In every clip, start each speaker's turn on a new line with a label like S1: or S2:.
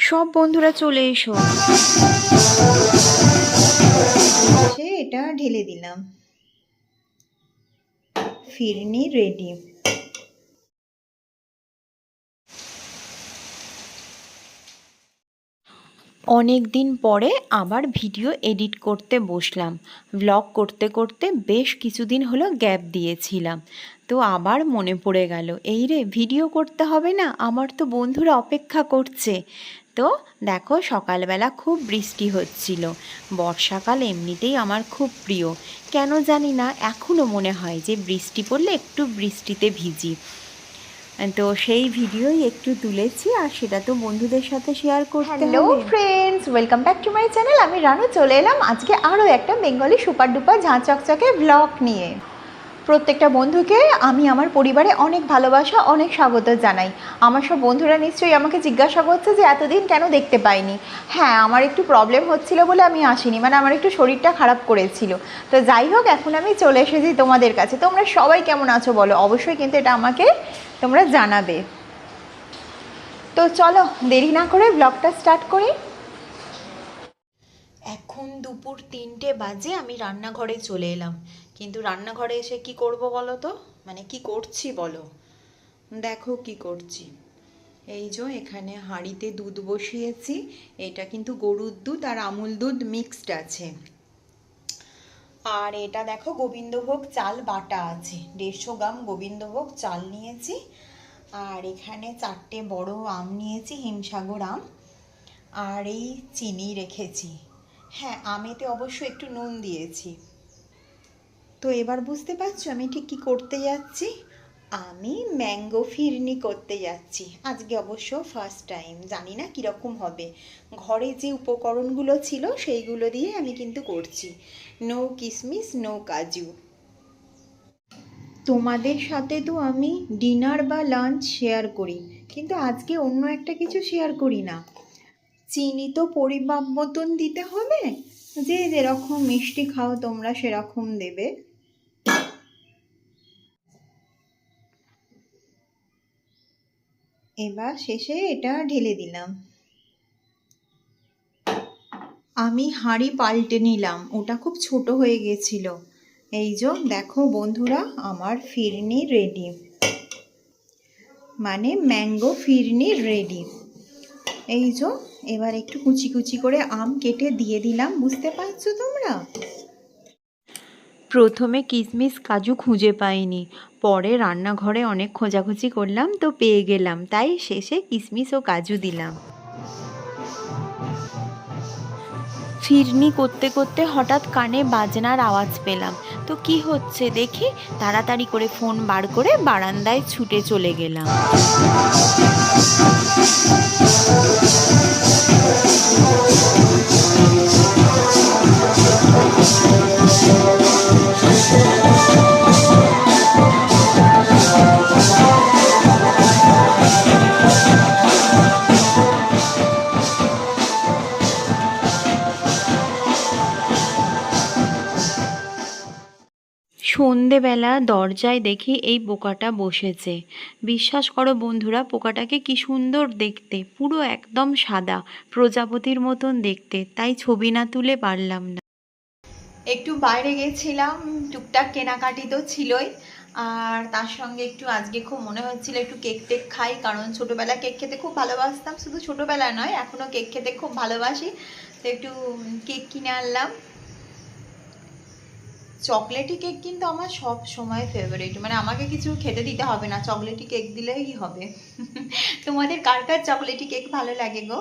S1: সব বন্ধুরা চলে এসো। এটা ঢেলে দিলাম, ফিরনি রেডি। অনেক দিন পরে আবার ভিডিও এডিট করতে বসলাম। ব্লগ করতে করতে বেশ কিছুদিন হলো গ্যাপ দিয়েছিলাম, তো আবার মনে পড়ে গেল এই রে ভিডিও করতে হবে না, আমার তো বন্ধুরা অপেক্ষা করছে। তো দেখো সকালবেলা খুব বৃষ্টি হচ্ছিল। বর্ষাকাল এমনিতেই আমার খুব প্রিয়, কেন জানি না এখনও মনে হয় যে বৃষ্টি পড়লে একটু বৃষ্টিতে ভিজি। তো সেই ভিডিওই একটু তুলেছি, আর সেটা তো বন্ধুদের সাথে শেয়ার করতে হবে।
S2: Hello friends, welcome back to my channel. আমি রানু চলে এলাম আজকে আরও একটা বেঙ্গলি সুপার ডুপার ঝাঁ চকচকে ব্লগ নিয়ে। প্রত্যেকটা বন্ধুকে আমি আমার পরিবারে অনেক ভালোবাসা, অনেক স্বাগত জানাই। আমার সব বন্ধুরা নিশ্চয়ই আমাকে জিজ্ঞাসা করছে যে এতদিন কেন দেখতে পাইনি। হ্যাঁ, আমার একটু প্রবলেম হচ্ছিল বলে আমি আসিনি, মানে আমার একটু শরীরটা খারাপ করেছিল। তো যাই হোক, এখন আমি চলে এসেছি তোমাদের কাছে। তোমরা সবাই কেমন আছো বলো, অবশ্যই কিন্তু এটা আমাকে তোমরা জানাবে। তো চলো দেরি না করে ব্লগটা স্টার্ট করি।
S1: এখন দুপুর 3টে বাজে, আমি রান্নাঘরে চলে এলাম। কিন্তু রান্নাঘরে এসে কি করব বলো তো, মানে কি করছি বলো। দেখো কি করছি, এই যে এখানে হাঁড়িতে দুধ বসিয়েছি। এটা কিন্তু গরুর দুধ আর আমুল দুধ মিক্সড আছে। আর এটা দেখো গোবিন্দভোগ চাল বাটা আছে, 150 গ্রাম গোবিন্দভোগ চাল নিয়েছি। আর এখানে 4টে বড় আম নিয়েছি, হিমসাগর আম। আর এই চিনি রেখেছি। হ্যাঁ, আমেতে অবশ্য একটু নুন দিয়েছি। তো এবার বুঝতে পারছো আমি ঠিক কী করতে যাচ্ছি। আমি ম্যাঙ্গো ফিরনি করতে যাচ্ছি আজকে, অবশ্য ফার্স্ট টাইম, জানি না কীরকম হবে। ঘরে যে উপকরণগুলো ছিল সেইগুলো দিয়ে আমি কিন্তু করছি। নো কিশমিশ, নো কাজু। তোমাদের সাথে তো আমি ডিনার বা লাঞ্চ শেয়ার করি, কিন্তু আজকে অন্য একটা কিছু শেয়ার করি না। চিনি তো পরিমাপ মতন দিতে হবে, যে যেরকম মিষ্টি খাও তোমরা সেরকম দেবে। এবার শেষে এটা ঢেলে দিলাম। আমি হাঁড়ি পাল্টে নিলাম, ওটা খুব ছোট হয়ে গেছিল। এই যে দেখো বন্ধুরা, আমার ফিরনি রেডি, মানে ম্যাঙ্গো ফিরনি রেডি। এই যে এবার একটু কুচি কুচি করে আম কেটে দিয়ে দিলাম, বুঝতে পারছো তোমরা। প্রথমে কিশমিশ কাজু খুঁজে পাইনি, পরে রান্নাঘরে অনেক খোঁজাখুঁজি করলাম তো পেয়ে গেলাম, তাই শেষে কিশমিশ ও কাজু দিলাম। ফিরনি করতে করতে হঠাৎ কানে বাজনার আওয়াজ পেলাম, তো কি হচ্ছে দেখি তাড়াতাড়ি করে ফোন বার করে বারান্দায় ছুটে চলে গেলাম। সন্ধেবেলা দরজায় দেখি এই পোকাটা বসেছে। বিশ্বাস করো বন্ধুরা, পোকাটাকে কি সুন্দর দেখতে, পুরো একদম সাদা, প্রজাপতির মতন দেখতে, তাই ছবি না তুলে পারলাম না। একটু বাইরে গেছিলাম, টুকটাক কেনাকাটি তো ছিলই, আর তার সঙ্গে একটু আজকে খুব মনে হচ্ছিল একটু কেক টেক খাই, কারণ ছোটোবেলা কেক খেতে খুব ভালোবাসতাম, শুধু ছোটোবেলা নয় এখনও কেক খেতে খুব ভালোবাসি। তো একটু কেক কিনে আনলাম। চকলেটি কেক কিন্তু আমার সব সময় ফেভারিট, মানে আমাকে কিছু খেতে দিতে হবে না, চকলেটি কেক দিলেই হবে। তোমাদের কার কার চকলেটি কেক ভালো লাগে গো?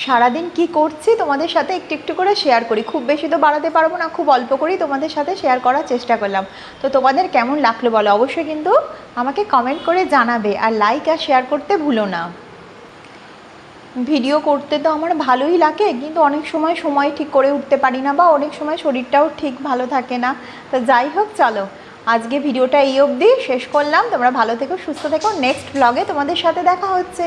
S2: সারাদিন কি করছি তোমাদের সাথে একটু একটু করে শেয়ার করি, খুব বেশি তো বাড়াতে পারবো না, খুব অল্প করেই তোমাদের সাথে শেয়ার করার চেষ্টা করলাম। তো তোমাদের কেমন লাগলো বলো, অবশ্যই কিন্তু আমাকে কমেন্ট করে জানাবে, আর লাইক আর শেয়ার করতে ভুলো না। ভিডিও করতে তো আমার ভালোই লাগে, কিন্তু অনেক সময় ঠিক করে উঠতে পারি না, বা অনেক সময় শরীরটাও ঠিক ভালো থাকে না। তো যাই হোক, চলো আজকে ভিডিওটা এই অবধি শেষ করলাম। তোমরা ভালো থেকো, সুস্থ থেকো, নেক্সট ব্লগে তোমাদের সাথে দেখা হচ্ছে।